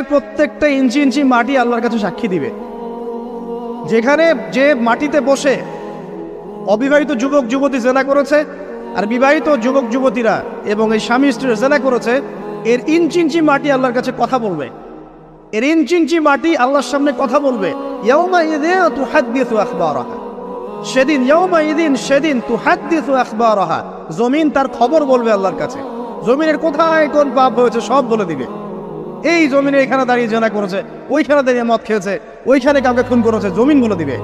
প্রত্যেকটা ইঞ্চি ইঞ্চি মাটি আল্লাহর কাছে সাক্ষী দিবে। যেখানে যে মাটিতে বসে অবিবাহিত যুবক যুবতী জেনা করেছে আর বিবাহিত যুবক যুবতীরা এবং এই স্বামী স্ত্রীরা জেনা করেছে, এর ইঞ্চি ইঞ্চি মাটি আল্লাহর কাছে কথা বলবে। এর ইঞ্চি ইঞ্চি মাটি আল্লাহর সামনে কথা বলবে। ইয়াউমাইযিন তুহাদ্দিসু আখবারাহা, সেদিন ইয়াউমাইযিন, সেদিন তুহাদ্দিসু আখবারাহা, জমিন তার খবর বলবে আল্লাহর কাছে। জমিনের কোথায় কোন পাপ হয়েছে সব বলে দিবে। এই জমিনে এখানে দাঁড়িয়ে জেনা করেছে, ওইখানে দাঁড়িয়ে মদ খেয়েছে, ওইখানে কাউকে খুন করেছে, জমিন বলে দিবে।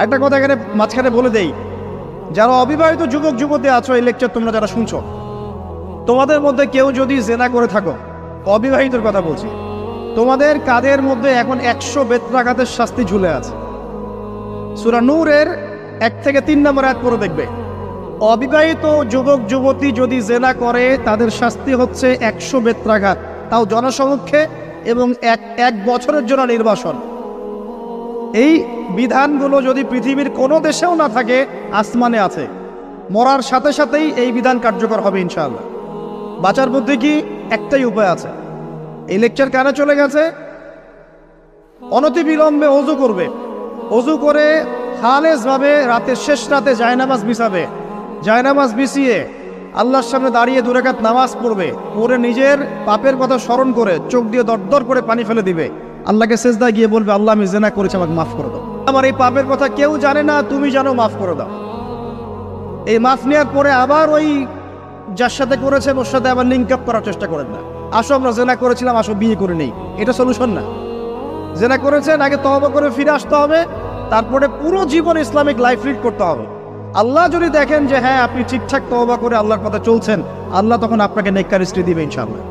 একটা কথা এখানে মাঝখানে বলে দেই, যারা অবিবাহিত যুবক যুবতী আছো, এই লেকচার তোমরা যারা শুনছো, তোমাদের মধ্যে কেউ যদি জেনা করে থাকো, অবিবাহিতর কথা বলছি, তোমাদের কাঁধের মধ্যে এখন 100 বেত্রাঘাতের শাস্তি ঝুলে আছে। সূরা নূরের 1 থেকে 3 নম্বর আয়াত পড়ে দেখবে, অবিবাহিত যুবক যুবতী যদি জেনা করে তাদের শাস্তি হচ্ছে 100 বেত্রাঘাত, তাও জনসমক্ষে, এবং এক বছরের জন্য নির্বাসন। এই বিধানগুলো যদি পৃথিবীর কোনো দেশেও না থাকে, আসমানে আছে। মরার সাথে সাথেই এই বিধান কার্যকর হবে ইনশাআল্লাহ। বাঁচার মধ্যে কি একটাই উপায় আছে। এই লেকচার কেন চলে গেছে? অনতিবিলম্বে অজু করবে, অজু করে খালেসভাবে রাতের শেষ রাতে জায়নামাজ বিছাবে, জায়নামাজ বিছিয়ে আল্লাহর সামনে দাঁড়িয়ে 2 রাকাত নামাজ পড়বে, পড়ে নিজের পাপের কথা স্মরণ করে চোখ দিয়ে দরদর করে পানি ফেলে দিবে, আল্লাহকে সেজদায় গিয়ে বলবে, আল্লাহ আমি জেনা করেছি, আমাকে মাফ করে দাও, আমার এই পাপের কথা কেউ জানে না, তুমি জানো, মাফ করে দাও। এই মাফ নেওয়ার পরে আবার ওই যার সাথে করেছেন ওর সাথে আবার লিঙ্ক আপ করার চেষ্টা করেন না। আসো আমরা জেনা করেছিলাম, আসো বিয়ে করে নেই, এটা সলিউশন না। জেনা করেছেন, আগে তওবা করে ফিরে আসতে হবে, তারপরে পুরো জীবন ইসলামিক লাইফ লিড করতে হবে। আল্লাহ যদি দেখেন যে হ্যাঁ আপনি ঠিকঠাক তওবা করে আল্লাহর পথে চলছেন, আল্লাহ তখন আপনাকে নেককার স্ত্রী দিবে ইনশাআল্লাহ।